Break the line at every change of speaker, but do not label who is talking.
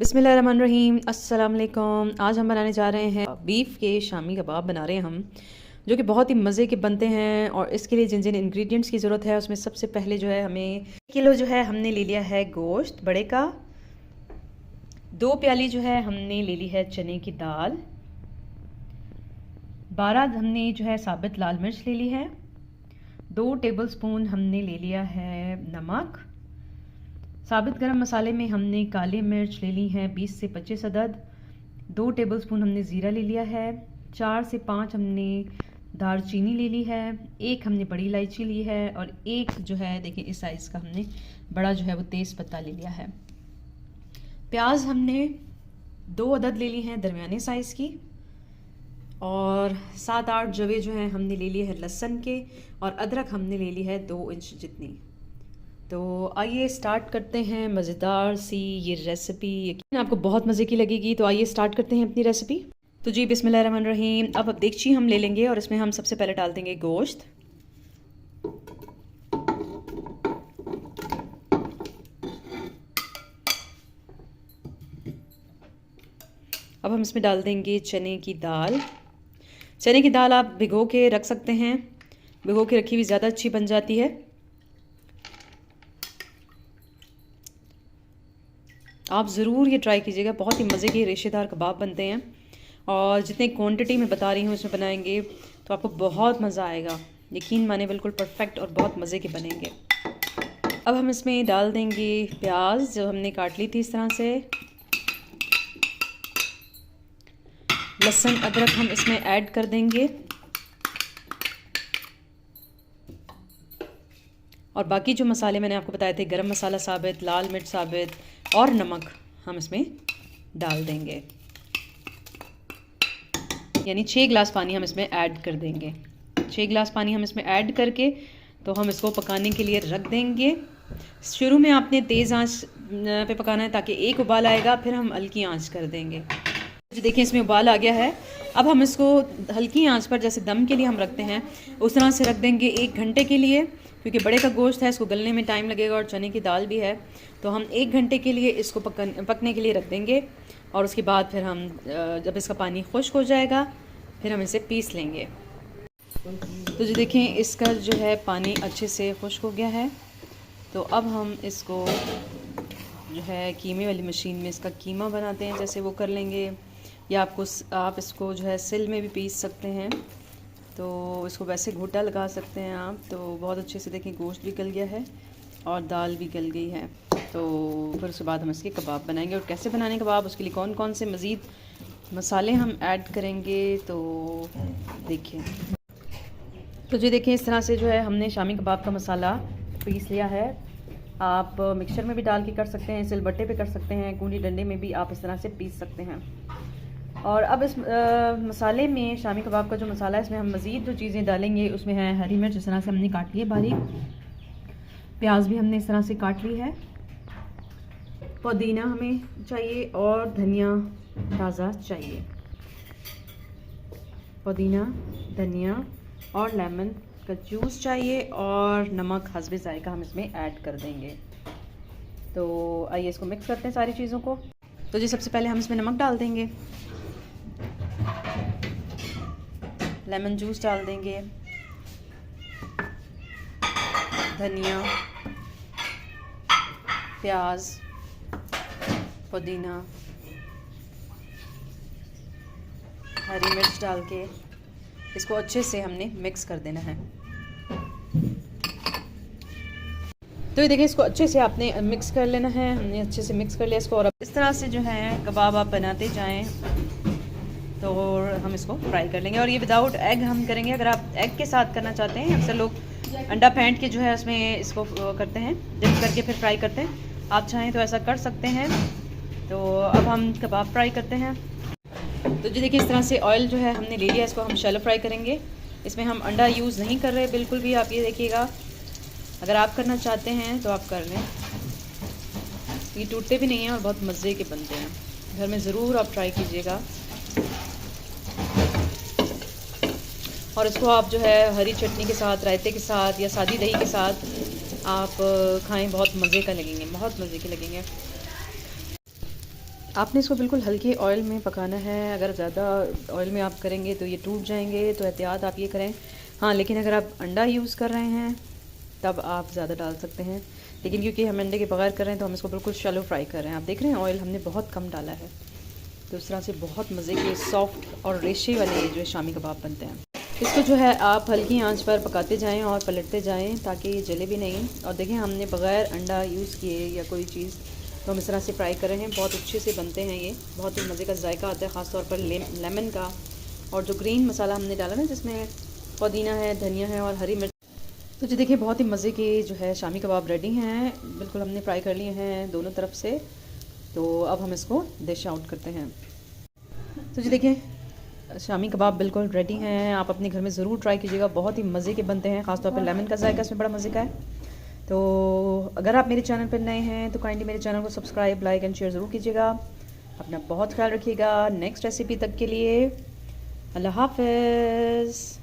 बिस्मिल्लाहिर्रहमानिर्रहीम। अस्सलाम वालेकुम। आज हम बनाने जा रहे हैं बीफ के शामी कबाब बना रहे हैं हम, जो कि बहुत ही मज़े के बनते हैं। और इसके लिए जिन जिन इंग्रेडिएंट्स की ज़रूरत है उसमें सबसे पहले जो है हमें 1 किलो जो है हमने ले लिया है गोश्त बड़े का। 2 प्याली जो है हमने ले ली है चने की दाल। 12 हमने जो है साबित लाल मिर्च ले ली है। 2 टेबलस्पून हमने ले लिया है नमक। साबित गरम मसाले में हमने काली मिर्च ले ली है 20 से 25 अदद। 2 टेबलस्पून हमने ज़ीरा ले लिया है। 4 से 5 हमने दालचीनी ले ली है। 1 हमने बड़ी इलायची ली है। और 1 जो है देखिए इस साइज़ का हमने बड़ा जो है वो तेज़ पत्ता ले लिया है। प्याज हमने 2 अदद ले ली हैं दरमियाने साइज़ की। और 7-8 जवे जो हैं हमने ले लिए हैं लहसुन के। और अदरक हमने ले ली है 2 इंच जितनी। तो आइए स्टार्ट करते हैं मज़ेदार सी ये रेसिपी, यकीन आपको बहुत मज़े की लगेगी। तो आइए स्टार्ट करते हैं अपनी रेसिपी। तो जी बिस्मिल्लाहिर्रहमानिर्रहीम। अब देगची हम ले लेंगे और इसमें हम सबसे पहले डाल देंगे गोश्त। अब हम इसमें डाल देंगे चने की दाल। चने की दाल आप भिगो के रख सकते हैं, भिगो के रखी हुई ज़्यादा अच्छी बन जाती है। आप ज़रूर ये ट्राई कीजिएगा, बहुत ही मज़े के रेशेदार कबाब बनते हैं। और जितने क्वांटिटी में बता रही हूँ इसमें बनाएंगे तो आपको बहुत मज़ा आएगा, यकीन माने बिल्कुल परफेक्ट और बहुत मज़े के बनेंगे। अब हम इसमें डाल देंगे प्याज जो हमने काट ली थी इस तरह से। लहसुन अदरक हम इसमें ऐड कर देंगे। और बाकी जो मसाले मैंने आपको बताए थे, गरम मसाला साबित, लाल मिर्च साबित और नमक हम इसमें डाल देंगे। यानी 6 गिलास पानी हम इसमें ऐड कर देंगे। 6 गिलास पानी हम इसमें ऐड करके तो हम इसको पकाने के लिए रख देंगे। शुरू में आपने तेज़ आंच पे पकाना है ताकि एक उबाल आएगा, फिर हम हल्की आंच कर देंगे। जो देखिए इसमें उबाल आ गया है। अब हम इसको हल्की आंच पर जैसे दम के लिए हम रखते हैं उस तरह से रख देंगे 1 घंटे के लिए, क्योंकि बड़े का गोश्त है इसको गलने में टाइम लगेगा और चने की दाल भी है। तो हम 1 घंटे के लिए इसको पकने के लिए रख देंगे। और उसके बाद फिर हम जब इसका पानी खुश्क हो जाएगा फिर हम इसे पीस लेंगे। तो जो देखें इसका जो है पानी अच्छे से खुश्क हो गया है। तो अब हम इसको जो है कीमे वाली मशीन में इसका कीमा बनाते हैं जैसे वो कर लेंगे, या आप इसको जो है सिल में भी पीस सकते हैं। तो इसको वैसे घोटा लगा सकते हैं आप। तो बहुत अच्छे से देखें गोश्त भी गल गया है और दाल भी गल गई है। तो फिर उसके बाद हम इसके कबाब बनाएंगे। और कैसे बनाने कबाब, उसके लिए कौन कौन से मज़ीद मसाले हम ऐड करेंगे तो देखिए। तो जी देखिए इस तरह से जो है हमने शामी कबाब का मसाला पीस लिया है। आप मिक्सचर में भी डाल के कर सकते हैं, सिलबट्टे पे कर सकते हैं, कूंडी डंडे में भी आप इस तरह से पीस सकते हैं। और अब इस मसाले में शामी कबाब का जो मसाला है इसमें हम मज़ीद जो चीज़ें डालेंगे उसमें है हरी मिर्च इस तरह से हमने काट ली है बारीक, प्याज भी हमने इस तरह से काट ली है, पुदीना हमें चाहिए और धनिया ताज़ा चाहिए। पुदीना, धनिया और लेमन का जूस चाहिए और नमक हस्बे ज़ायका हम इसमें ऐड कर देंगे। तो आइए इसको मिक्स करते हैं सारी चीज़ों को। तो जी सबसे पहले हम इसमें नमक डाल देंगे, लेमन जूस डाल देंगे, धनिया, प्याज, पुदीना, हरी मिर्च डाल के इसको अच्छे से हमने मिक्स कर देना है। तो ये देखिए इसको अच्छे से आपने मिक्स कर लेना है। हमने अच्छे से मिक्स कर लिया इसको। और अब इस तरह से जो है कबाब आप बनाते जाएं तो हम इसको फ्राई कर लेंगे। और ये विदाउट एग हम करेंगे। अगर आप एग के साथ करना चाहते हैं, अक्सर लोग अंडा फेंट के जो है उसमें इसको करते हैं, डिप करके फिर फ्राई करते हैं। आप चाहें तो ऐसा कर सकते हैं। तो अब हम कबाब फ्राई करते हैं। तो जी देखिए इस तरह से ऑयल जो है हमने ले लिया, इसको हम शैलो फ्राई करेंगे। इसमें हम अंडा यूज़ नहीं कर रहे बिल्कुल भी, आप ये देखिएगा। अगर आप करना चाहते हैं तो आप कर लें, ये टूटते भी नहीं हैं और बहुत मज़े के बनते हैं। घर में ज़रूर आप ट्राई कीजिएगा। और इसको आप जो है हरी चटनी के साथ, रायते के साथ या सादी दही के साथ आप खाएं, बहुत मज़े का लगेंगे, बहुत मज़े के लगेंगे। आपने इसको बिल्कुल हल्के ऑयल में पकाना है। अगर ज़्यादा ऑयल में आप करेंगे तो ये टूट जाएंगे, तो एहतियात आप ये करें। हाँ, लेकिन अगर आप अंडा यूज़ कर रहे हैं तब आप ज़्यादा डाल सकते हैं, लेकिन क्योंकि हम अंडे के बगैर कर रहे हैं तो हम इसको बिल्कुल शैलो फ्राई कर रहे हैं। आप देख रहे हैं ऑयल हमने बहुत कम डाला है, तो इस तरह से बहुत मज़े के सॉफ्ट और रेशे वाले जो है शामी कबाब बनते हैं। इसको जो है आप हल्की आंच पर पकाते जाएं और पलटते जाएं ताकि ये जले भी नहीं। और देखें हमने बग़ैर अंडा यूज़ किए या कोई चीज़, तो हम इस तरह से फ्राई कर रहे हैं। बहुत अच्छे से बनते हैं ये, बहुत ही मज़े का जायका आता है, ख़ास तौर पर लेमन का। और जो ग्रीन मसाला हमने डाला ना, जिसमें पुदीना है, धनिया है और हरी मिर्च, तो जी देखिए बहुत ही मज़े के जो है शामी कबाब रेडी हैं। बिल्कुल हमने फ्राई कर लिए हैं दोनों तरफ से। तो अब हम इसको डिश आउट करते हैं। तो जी देखिए शामी कबाब बिल्कुल रेडी हैं। आप अपने घर में ज़रूर ट्राई कीजिएगा, बहुत ही मज़े के बनते हैं। ख़ास तौर पर लेमन का जायका इसमें बड़ा मज़े का है। तो अगर आप मेरे चैनल पर नए हैं तो काइंडली मेरे चैनल को सब्सक्राइब, लाइक एंड शेयर ज़रूर कीजिएगा। अपना बहुत ख्याल रखिएगा। नेक्स्ट रेसिपी तक के लिए अल्लाह हाफ़िज़।